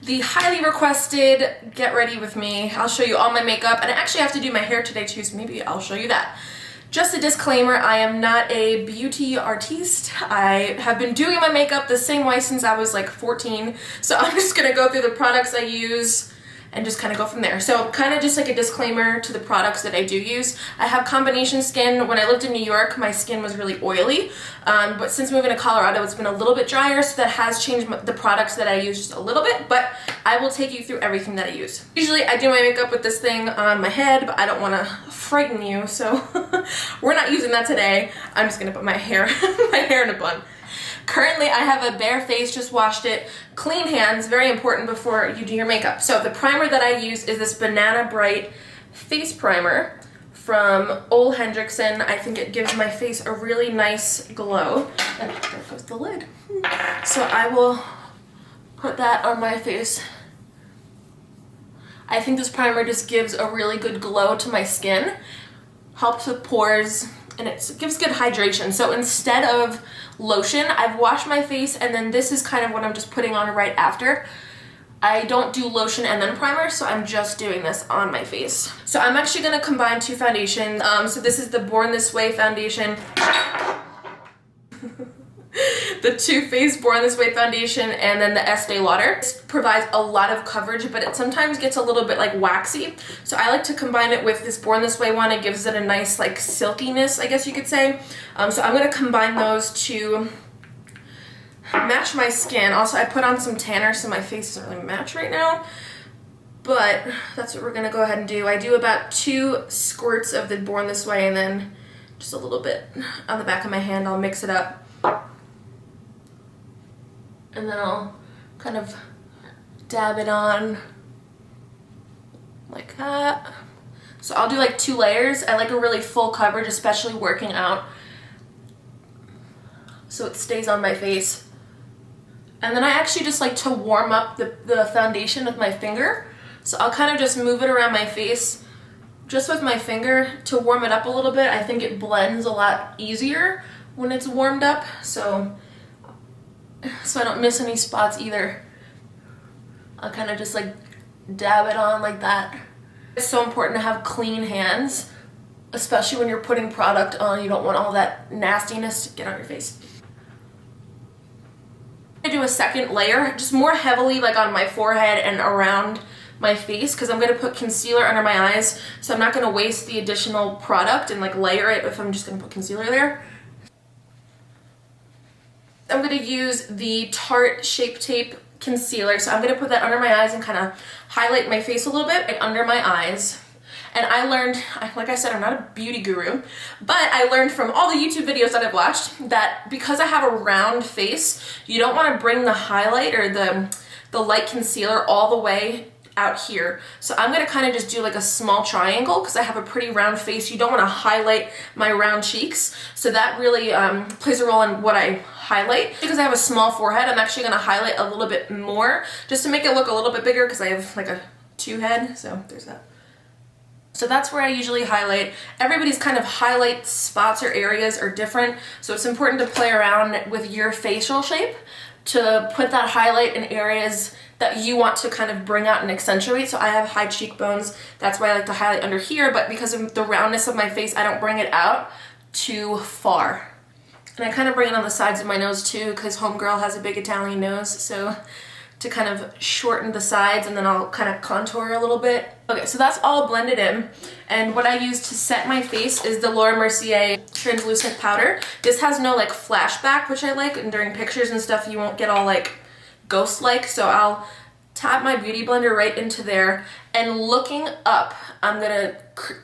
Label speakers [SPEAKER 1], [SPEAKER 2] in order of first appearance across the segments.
[SPEAKER 1] the highly requested get ready with me. I'll show you all my makeup, and I actually have to do my hair today too, so maybe I'll show you that. Just a disclaimer, I am not a beauty artiste. I have been doing my makeup the same way since I was like 14, so I'm just gonna go through the products I use and just kind of go from there. So kind of just like a disclaimer to the products that I do use. I have combination skin. When I lived in New York, my skin was really oily, but since moving to Colorado, it's been a little bit drier, so that has changed the products that I use just a little bit, but I will take you through everything that I use. Usually I do my makeup with this thing on my head, but I don't want to frighten you, so we're not using that today. I'm just gonna put my hair in a bun. Currently, I have a bare face, just washed it. Clean hands, very important before you do your makeup. So the primer that I use is this Banana Bright face primer from Ole Hendrickson. I think it gives my face a really nice glow. And there goes the lid. So I will put that on my face. I think this primer just gives a really good glow to my skin, helps with pores, and it gives good hydration. So instead of lotion, I've washed my face, and then this is kind of what I'm just putting on right after. I don't do lotion and then primer, so I'm just doing this on my face. So I'm actually gonna combine two foundations. So this is the Born This Way foundation. The Too Faced Born This Way foundation, and then the Estee Lauder. This provides a lot of coverage, but it sometimes gets a little bit like waxy. So I like to combine it with this Born This Way one. It gives it a nice like silkiness, I guess you could say. So I'm gonna combine those to match my skin. Also, I put on some tanner, so my face doesn't really match right now, but that's what we're gonna go ahead and do. I do about 2 squirts of the Born This Way, and then just a little bit on the back of my hand. I'll mix it up. And then I'll kind of dab it on like that. So I'll do like 2 layers. I like a really full coverage, especially working out, so it stays on my face. And then I actually just like to warm up the foundation with my finger. So I'll kind of just move it around my face just with my finger to warm it up a little bit. I think it blends a lot easier when it's warmed up, so I don't miss any spots either. I'll kind of just like dab it on like that. It's so important to have clean hands, especially when you're putting product on. You don't want all that nastiness to get on your face. I do a second layer, just more heavily like on my forehead and around my face, because I'm going to put concealer under my eyes, so I'm not going to waste the additional product and like layer it if I'm just going to put concealer there. I'm going to use the Tarte Shape Tape concealer, so I'm going to put that under my eyes and kind of highlight my face a little bit, like under my eyes. And I learned, like I said, I'm not a beauty guru, but I learned from all the YouTube videos that I've watched that because I have a round face, you don't want to bring the highlight or the light concealer all the way out here. So I'm going to kind of just do like a small triangle because I have a pretty round face. You don't want to highlight my round cheeks. So that really plays a role in what I highlight. Because I have a small forehead, I'm actually going to highlight a little bit more just to make it look a little bit bigger because I have like a 2 head. So there's that. So that's where I usually highlight. Everybody's kind of highlight spots or areas are different. So it's important to play around with your facial shape to put that highlight in areas that you want to kind of bring out and accentuate. So I have high cheekbones. That's why I like to highlight under here, but because of the roundness of my face, I don't bring it out too far. And I kind of bring it on the sides of my nose too, because homegirl has a big Italian nose, so to kind of shorten the sides, and then I'll kind of contour a little bit. Okay, so that's all blended in, and what I use to set my face is the Mercier translucent powder. This has no like flashback, which I like, and during pictures and stuff you won't get all like ghost-like, so I'll tap my beauty blender right into there, and looking up, I'm gonna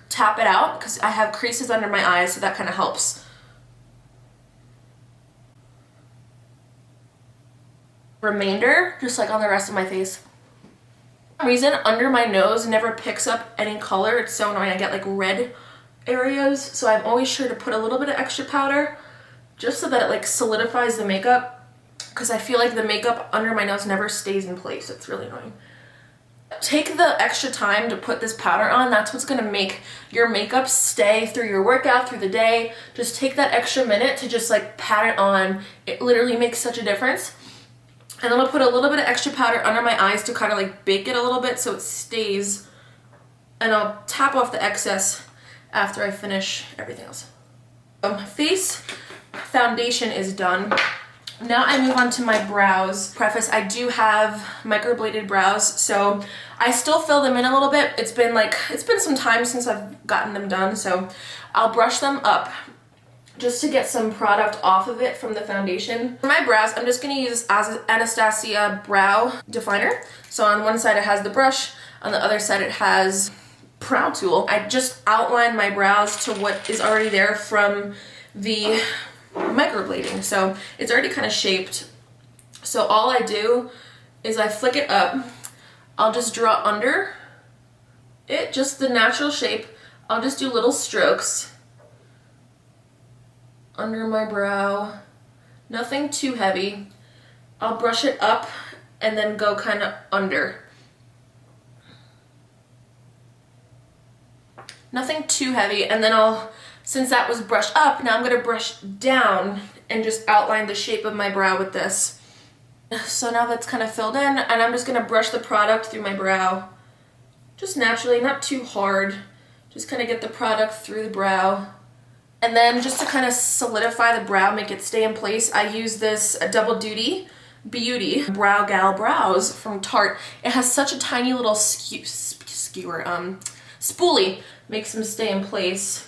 [SPEAKER 1] tap it out because I have creases under my eyes, so that kind of helps. Remainder just like on the rest of my face. For some reason under my nose never picks up any color. It's so annoying. I get like red areas, so I'm always sure to put a little bit of extra powder just so that it like solidifies the makeup, because I feel like the makeup under my nose never stays in place. It's really annoying. Take the extra time to put this powder on. That's what's gonna make your makeup stay through your workout, through the day. Just take that extra minute to just like pat it on. It literally makes such a difference. And then I'll put a little bit of extra powder under my eyes to kind of like bake it a little bit so it stays. And I'll tap off the excess after I finish everything else. Face foundation is done. Now I move on to my brows. Preface, I do have microbladed brows, so I still fill them in a little bit. It's been some time since I've gotten them done, so I'll brush them up just to get some product off of it from the foundation. For my brows, I'm just gonna use Anastasia brow definer. So on one side it has the brush, on the other side it has brow tool. I just outline my brows to what is already there from the microblading, so it's already kind of shaped. So all I do is I flick it up. I'll just draw under it, just the natural shape. I'll just do little strokes under my brow, nothing too heavy. I'll brush it up and then go kind of under. Nothing too heavy, and then since that was brushed up, now I'm gonna brush down and just outline the shape of my brow with this. So now that's kind of filled in, and I'm just gonna brush the product through my brow. Just naturally, not too hard. Just kind of get the product through the brow. And then just to kind of solidify the brow, make it stay in place, I use this Double Duty Beauty Brow Gal Brows from Tarte. It has such a tiny little spoolie, makes them stay in place.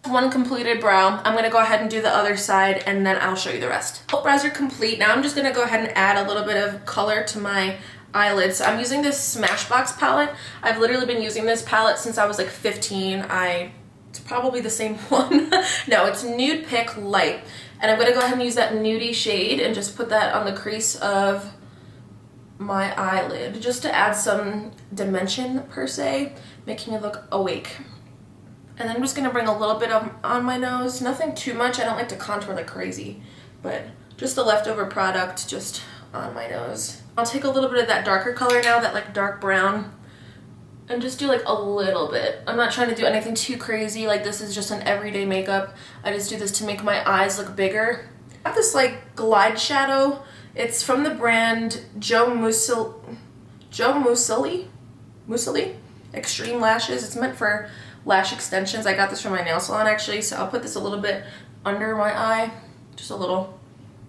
[SPEAKER 1] One completed brow. I'm gonna go ahead and do the other side, and then I'll show you the rest. Both brows are complete. Now I'm just gonna go ahead and add a little bit of color to my eyelids. So I'm using this Smashbox palette. I've literally been using this palette since I was like 15. It's probably the same one. No, it's Nude Pick Light. And I'm gonna go ahead and use that nudie shade and just put that on the crease of my eyelid, just to add some dimension per se, making it look awake. And then I'm just gonna bring a little bit on my nose, nothing too much. I don't like to contour like crazy, but just the leftover product just on my nose. I'll take a little bit of that darker color now, that like dark brown, and just do like a little bit. I'm not trying to do anything too crazy, like this is just an everyday makeup. I just do this to make my eyes look bigger. I have this like glide shadow. It's from the brand Mousselli Extreme Lashes. It's meant for lash extensions. I got this from my nail salon actually, so I'll put this a little bit under my eye, just a little,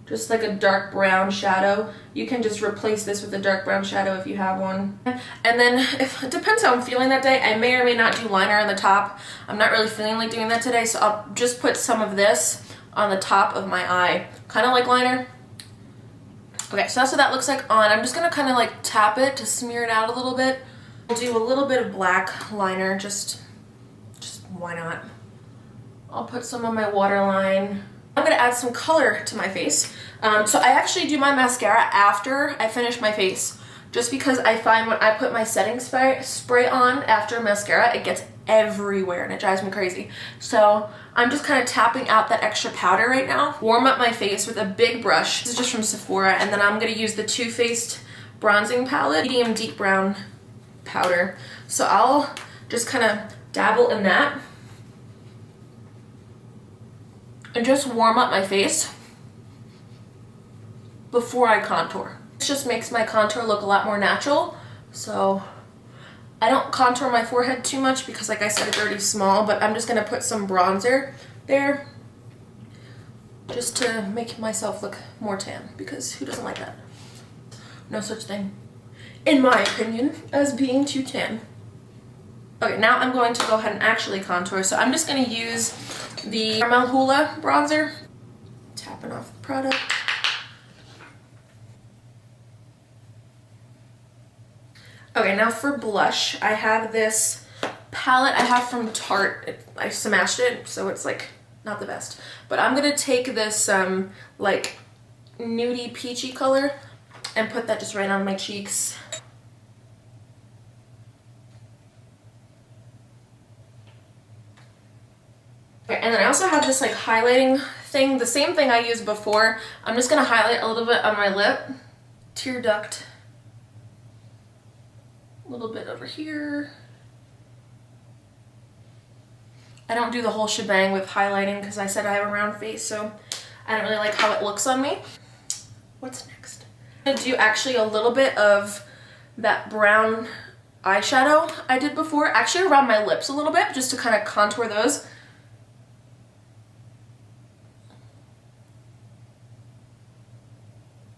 [SPEAKER 1] just like a dark brown shadow. You can just replace this with a dark brown shadow if you have one. And then it depends how I'm feeling that day. I may or may not do liner on the top. I'm not really feeling like doing that today, so I'll just put some of this on the top of my eye, kind of like liner. Okay, so that's what that looks like on. I'm just gonna kind of like tap it to smear it out a little bit. I'll do a little bit of black liner, just why not? I'll put some on my waterline. I'm gonna add some color to my face. So I actually do my mascara after I finish my face, just because I find when I put my setting spray on after mascara, it gets everywhere and it drives me crazy. So I'm just kind of tapping out that extra powder right now. Warm up my face with a big brush. This is just from Sephora, and then I'm gonna use the Too Faced bronzing palette, medium deep brown powder. So I'll just kind of dabble in that and just warm up my face before I contour. This just makes my contour look a lot more natural. So I don't contour my forehead too much because, like I said, it's already small, but I'm just gonna put some bronzer there just to make myself look more tan, because who doesn't like that? No such thing, in my opinion, as being too tan. Okay, now I'm going to go ahead and actually contour. So I'm just gonna use the hoola bronzer, tapping off the product. Okay, now for blush, I have this palette I have from Tarte. I smashed it, so it's like not the best. But I'm gonna take this like nudie peachy color and put that just right on my cheeks. And then I also have this like highlighting thing, the same thing I used before. I'm just gonna highlight a little bit on my lip, tear duct, a little bit over here. I don't do the whole shebang with highlighting because I said I have a round face, so I don't really like how it looks on me. What's next? I'm gonna do actually a little bit of that brown eyeshadow I did before, actually around my lips a little bit, just to kind of contour those.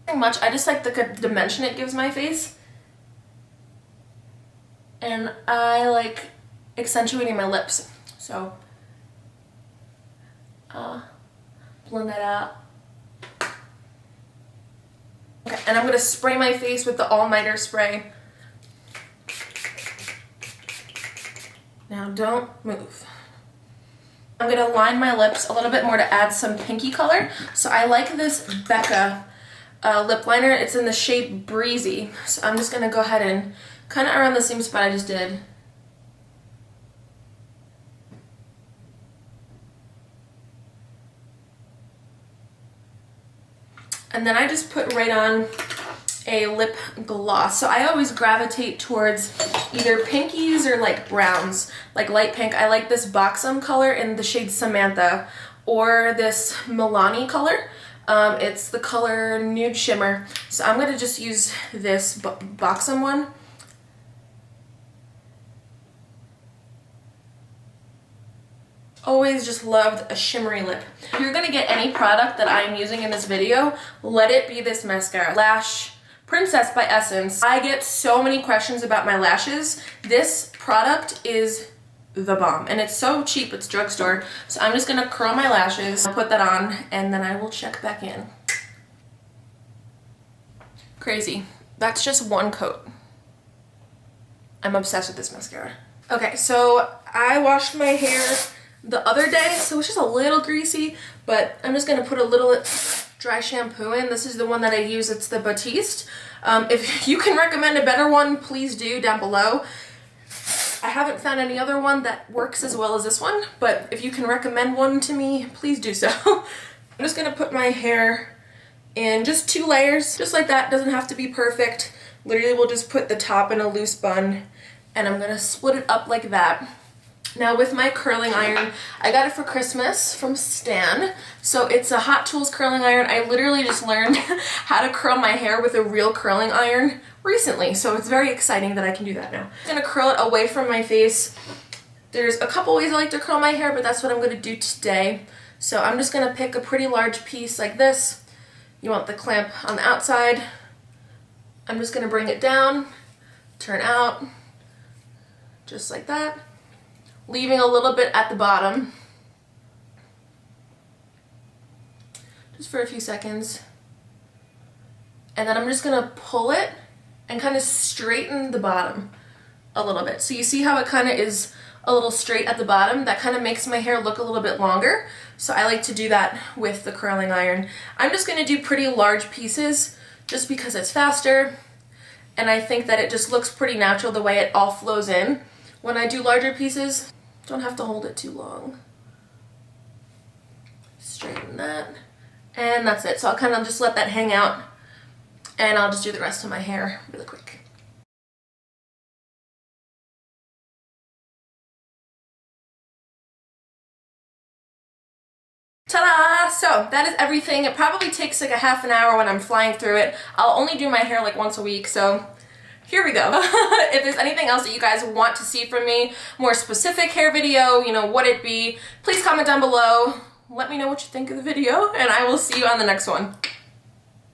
[SPEAKER 1] Nothing much, I just like the dimension it gives my face. And I like accentuating my lips, so blend that out. Okay, and I'm gonna spray my face with the all-nighter spray. Now don't move. I'm gonna line my lips a little bit more to add some pinky color. So I like this Becca lip liner. It's in the shade Breezy. So I'm just gonna go ahead and kind of around the same spot I just did. And then I just put right on a lip gloss. So I always gravitate towards either pinkies or like browns, like light pink. I like this Boxum color in the shade Samantha, or this Milani color. It's the color Nude Shimmer. So I'm gonna just use this Boxum one. Always just loved a shimmery lip. If you're gonna get any product that I'm using in this video, let it be this mascara. Lash Princess by Essence. I get so many questions about my lashes. This product is the bomb, and it's so cheap, it's drugstore. So I'm just gonna curl my lashes, I'll put that on, and then I will check back in. Crazy. That's just one coat. I'm obsessed with this mascara. Okay, so I washed my hair the other day, so it's just a little greasy, but I'm just gonna put a little dry shampoo in. This is the one that I use, it's the Batiste. If you can recommend a better one, please do down below. I haven't found any other one that works as well as this one, but if you can recommend one to me, please do so. I'm just gonna put my hair in just 2 layers, just like that. Doesn't have to be perfect. Literally, we'll just put the top in a loose bun, and I'm gonna split it up like that. Now with my curling iron, I got it for Christmas from Stan. So it's a Hot Tools curling iron. I literally just learned how to curl my hair with a real curling iron recently. So it's very exciting that I can do that now. I'm gonna curl it away from my face. There's a couple ways I like to curl my hair, but that's what I'm gonna do today. So I'm just gonna pick a pretty large piece like this. You want the clamp on the outside. I'm just gonna bring it down, turn out, just like that. Leaving a little bit at the bottom, just for a few seconds, and then I'm just gonna pull it and kind of straighten the bottom a little bit. So you see how it kind of is a little straight at the bottom? That kind of makes my hair look a little bit longer, so I like to do that with the curling iron. I'm just gonna do pretty large pieces just because it's faster, and I think that it just looks pretty natural the way it all flows in. When I do larger pieces, don't have to hold it too long. Straighten that, and that's it. So I'll kind of just let that hang out, and I'll just do the rest of my hair really quick. Ta-da! So that is everything. It probably takes like a half an hour when I'm flying through it. I'll only do my hair like once a week, so here we go. If there's anything else that you guys want to see from me, more specific hair video, you know, what it be, please comment down below. Let me know what you think of the video, and I will see you on the next one.